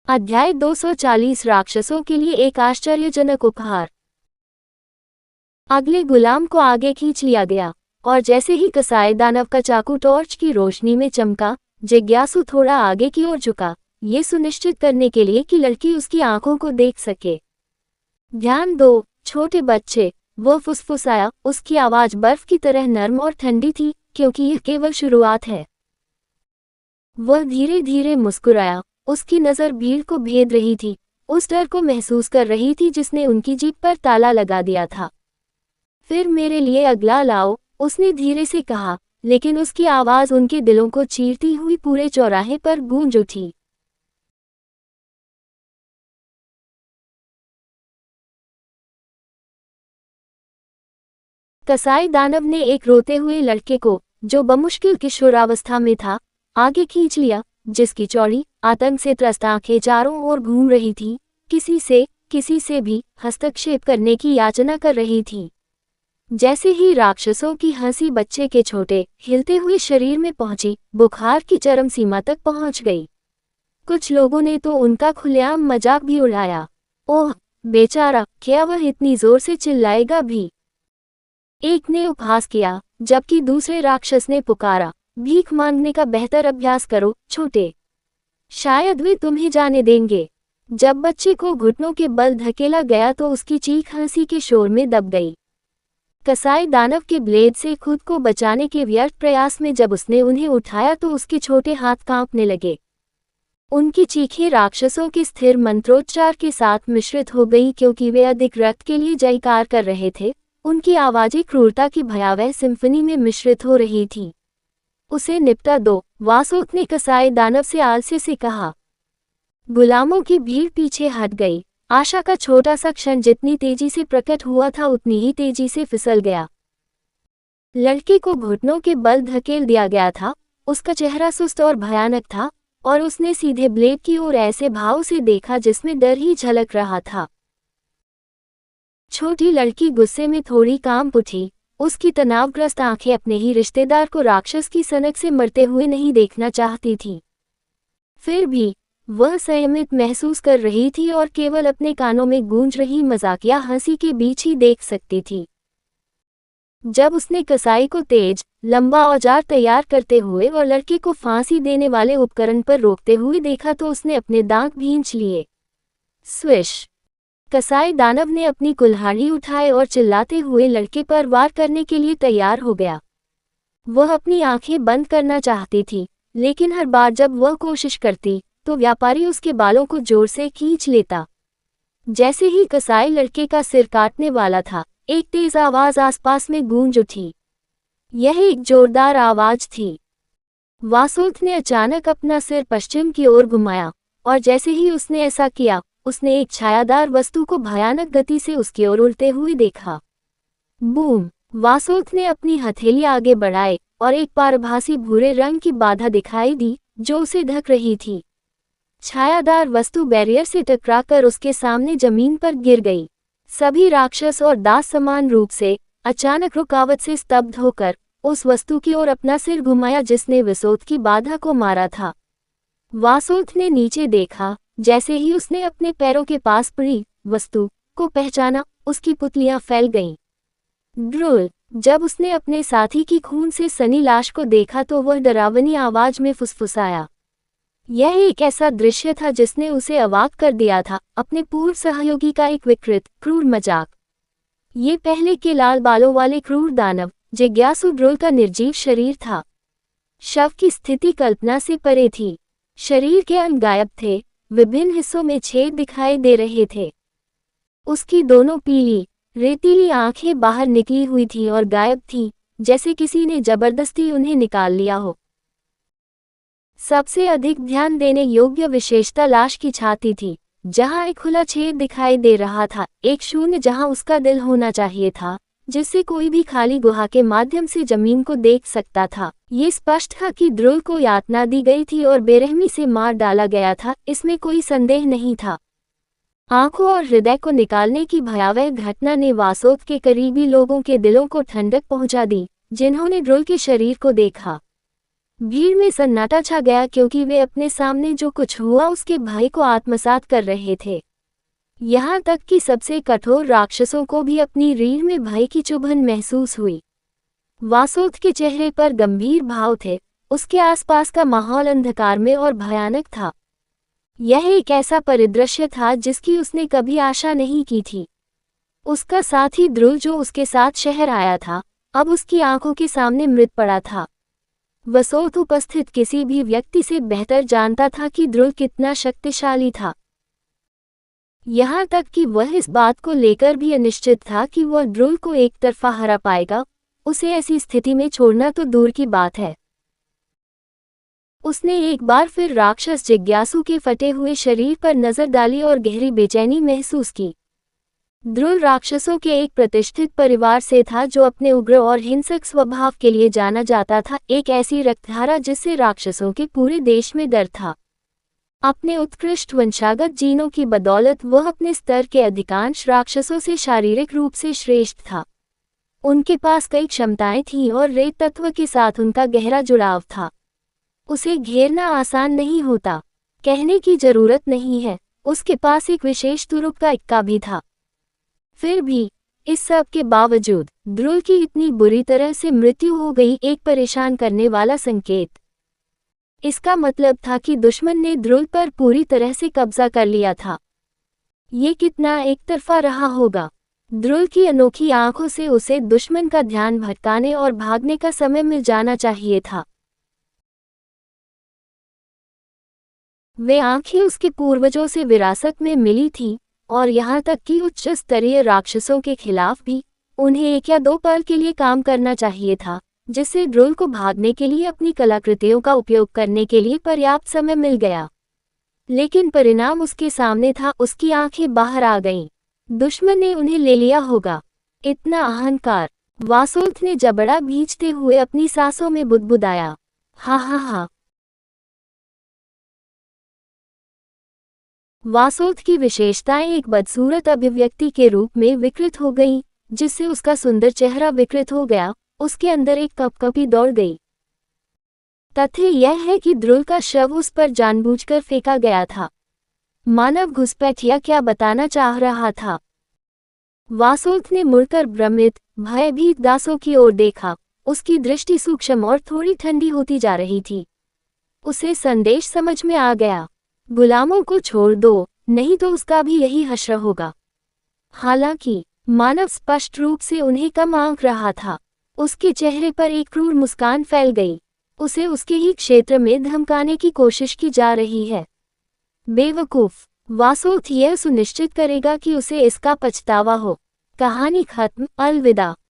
अध्याय 240 राक्षसों के लिए एक आश्चर्यजनक उपहार। अगले गुलाम को आगे खींच लिया गया और जैसे ही कसाई दानव का चाकू टॉर्च की रोशनी में चमका, जिज्ञासु थोड़ा आगे की ओर झुका, ये सुनिश्चित करने के लिए कि लड़की उसकी आंखों को देख सके। ध्यान दो, छोटे बच्चे, वो फुसफुसाया। उसकी आवाज बर्फ की तरह नर्म और ठंडी थी, क्योंकि यह केवल शुरुआत है। वह धीरे धीरे मुस्कुराया। उसकी नज़र भीड़ को भेद रही थी, उस डर को महसूस कर रही थी जिसने उनकी जीप पर ताला लगा दिया था। फिर मेरे लिए अगला लाओ, उसने धीरे से कहा, लेकिन उसकी आवाज़ उनके दिलों को चीरती हुई पूरे चौराहे पर गूंज उठी। कसाई दानव ने एक रोते हुए लड़के को, जो बमुश्किल किशोरावस्था में था, आगे खींच लिया, जिसकी चौड़ी, आतंक से त्रस्त आंखें चारों ओर घूम रही थी, किसी से भी हस्तक्षेप करने की याचना कर रही थी। जैसे ही राक्षसों की हंसी बच्चे के छोटे, हिलते हुए शरीर में पहुंची, बुखार की चरम सीमा तक पहुंच गई। कुछ लोगों ने तो उनका खुलेआम मजाक भी उड़ाया। ओह बेचारा, क्या वह इतनी जोर से चिल्लाएगा भी? एक ने उपहास किया, जबकि दूसरे राक्षस ने पुकारा, भीख मांगने का बेहतर अभ्यास करो, छोटे। शायद वे तुम्हें जाने देंगे। जब बच्चे को घुटनों के बल धकेला गया तो उसकी चीख हंसी के शोर में दब गई। कसाई दानव के ब्लेड से खुद को बचाने के व्यर्थ प्रयास में जब उसने उन्हें उठाया तो उसके छोटे हाथ कांपने लगे। उनकी चीखें राक्षसों के स्थिर मंत्रोच्चार के साथ मिश्रित हो गई, क्योंकि वे अधिक रक्त के लिए जयकार कर रहे थे। उनकी आवाजें क्रूरता की भयावह सिम्फनी में मिश्रित हो रही थीं। उसे निपटा दो, वासुक ने कसाई दानव से आलस्य से कहा। गुलामों की भीड़ पीछे हट गई। आशा का छोटा सा क्षण जितनी तेजी से प्रकट हुआ था उतनी ही तेजी से फिसल गया। लड़के को घुटनों के बल धकेल दिया गया था। उसका चेहरा सुस्त और भयानक था, और उसने सीधे ब्लेड की ओर ऐसे भाव से देखा जिसमें डर ही झलक रहा था। छोटी लड़की गुस्से में थोड़ी कांप उठी। उसकी तनावग्रस्त आंखें अपने ही रिश्तेदार को राक्षस की सनक से मरते हुए नहीं देखना चाहती थी। फिर भी वह संयमित महसूस कर रही थी और केवल अपने कानों में गूंज रही मजाकिया हंसी के बीच ही देख सकती थी। जब उसने कसाई को तेज, लंबा औजार तैयार करते हुए और लड़के को फांसी देने वाले उपकरण पर रोकते हुए देखा तो उसने अपने दांत भींच लिए। स्विश! कसाई दानव ने अपनी कुल्हाड़ी उठाए और चिल्लाते हुए लड़के पर वार करने के लिए तैयार हो गया। वह अपनी आंखें बंद करना चाहती थी, लेकिन हर बार जब वह कोशिश करती तो व्यापारी उसके बालों को जोर से खींच लेता। जैसे ही कसाई लड़के का सिर काटने वाला था, एक तेज आवाज आसपास में गूंज उठी। यह एक जोरदार आवाज थी। वासुक ने अचानक अपना सिर पश्चिम की ओर घुमाया, और जैसे ही उसने ऐसा किया, उसने एक छायादार वस्तु को भयानक गति से उसकी ओर उड़ते हुए देखा। बूम! वासुक ने अपनी हथेली आगे बढ़ाए और एक पारभासी भूरे रंग की बाधा दिखाई दी जो उसे ढक रही थी। छायादार वस्तु बैरियर से टकराकर उसके सामने जमीन पर गिर गई। सभी राक्षस और दास समान रूप से, अचानक रुकावट से स्तब्ध होकर उस वस्तु की ओर अपना सिर घुमाया जिसने विसोत की बाधा को मारा था। वासुक ने नीचे देखा। जैसे ही उसने अपने पैरों के पास पड़ी वस्तु को पहचाना, उसकी पुतलियां फैल गईं। ड्रूल! जब उसने अपने साथी की खून से सनी लाश को देखा तो वह डरावनी आवाज में फुसफुसाया। यह एक ऐसा दृश्य था जिसने उसे अवाक कर दिया था, अपने पूर्व सहयोगी का एक विकृत, क्रूर मजाक। ये पहले के लाल बालों वाले क्रूर दानव, जिज्ञासु ड्रूल का निर्जीव शरीर था। शव की स्थिति कल्पना से परे थी। शरीर के अंग गायब थे, विभिन्न हिस्सों में छेद दिखाई दे रहे थे। उसकी दोनों पीली, रेतीली आंखें बाहर निकली हुई थीं और गायब थीं, जैसे किसी ने जबरदस्ती उन्हें निकाल लिया हो। सबसे अधिक ध्यान देने योग्य विशेषता लाश की छाती थी, जहां एक खुला छेद दिखाई दे रहा था, एक शून्य जहां उसका दिल होना चाहिए था, जिससे कोई भी खाली गुहा के माध्यम से जमीन को देख सकता था। ये स्पष्ट था कि ड्रूल को यातना दी गई थी और बेरहमी से मार डाला गया था, इसमें कोई संदेह नहीं था। आंखों और हृदय को निकालने की भयावह घटना ने वासुक के करीबी लोगों के दिलों को ठंडक पहुंचा दी, जिन्होंने ड्रूल के शरीर को देखा। भीड़ में सन्नाटा छा गया क्योंकि वे अपने सामने जो कुछ हुआ उसके भाई को आत्मसात कर रहे थे। यहाँ तक कि सबसे कठोर राक्षसों को भी अपनी रीढ़ में भय की चुभन महसूस हुई। वासोद के चेहरे पर गंभीर भाव थे, उसके आसपास का माहौल अंधकार में और भयानक था। यह एक ऐसा परिदृश्य था जिसकी उसने कभी आशा नहीं की थी। उसका साथी ध्रुव जो उसके साथ शहर आया था, अब उसकी आंखों के सामने मृत पड़ा था। वसोद उपस्थित किसी भी व्यक्ति से बेहतर जानता था कि ध्रुव कितना शक्तिशाली था। यहाँ तक कि वह इस बात को लेकर भी अनिश्चित था कि वह ध्रुव को एक तरफा हरा पाएगा। उसे ऐसी स्थिति में छोड़ना तो दूर की बात है। उसने एक बार फिर राक्षस जिज्ञासु के फटे हुए शरीर पर नजर डाली और गहरी बेचैनी महसूस की। ध्रुव राक्षसों के एक प्रतिष्ठित परिवार से था जो अपने उग्र और हिंसक स्वभाव के लिए जाना जाता था, एक ऐसी रक्तधारा जिससे राक्षसों के पूरे देश में डर था। अपने उत्कृष्ट वंशागत जीनों की बदौलत वह अपने स्तर के अधिकांश राक्षसों से शारीरिक रूप से श्रेष्ठ था। उनके पास कई क्षमताएं थीं और रेत तत्व के साथ उनका गहरा जुड़ाव था। उसे घेरना आसान नहीं होता, कहने की जरूरत नहीं है, उसके पास एक विशेष तुरुप का इक्का भी था। फिर भी इस सब के बावजूद ध्रुव की इतनी बुरी तरह से मृत्यु हो गई, एक परेशान करने वाला संकेत। इसका मतलब था कि दुश्मन ने ध्रुव पर पूरी तरह से कब्जा कर लिया था। ये कितना एकतरफा रहा होगा। ध्रुव की अनोखी आंखों से उसे दुश्मन का ध्यान भटकाने और भागने का समय मिल जाना चाहिए था। वे आंखें उसके पूर्वजों से विरासत में मिली थीं, और यहाँ तक कि उच्च स्तरीय राक्षसों के खिलाफ भी उन्हें एक या दो पल के लिए काम करना चाहिए था, जिससे ध्रुव को भागने के लिए अपनी कलाकृतियों का उपयोग करने के लिए पर्याप्त समय मिल गया। लेकिन परिणाम उसके सामने था, उसकी आंखें बाहर आ गईं। दुश्मन ने उन्हें ले लिया होगा। इतना अहंकार। वासोद ने जबड़ा भींचते हुए अपनी सांसों में बुदबुदाया, हा हा हा। वासोद की विशेषताएं एक बदसूरत अभिव्यक्ति के रूप में विकृत हो गईं, जिससे उसका सुंदर चेहरा विकृत हो गया। उसके अंदर एक कपकपी दौड़ गई। तथ्य यह है कि ध्रुव का शव उस पर जानबूझकर फेंका गया था। मानव घुसपैठिया क्या बताना चाह रहा था? वासोद ने मुड़कर भ्रमित, भयभीत दासों की ओर देखा। उसकी दृष्टि सूक्ष्म और थोड़ी ठंडी होती जा रही थी। उसे संदेश समझ में आ गया। गुलामों को छोड़ दो, नहीं तो उसका भी यही हश्र होगा। हालांकि मानव स्पष्ट रूप से उन्हें कम आंक रहा था। उसके चेहरे पर एक क्रूर मुस्कान फैल गई। उसे उसके ही क्षेत्र में धमकाने की कोशिश की जा रही है। बेवकूफ। वासोद यह सुनिश्चित करेगा कि उसे इसका पछतावा हो। कहानी खत्म। अलविदा।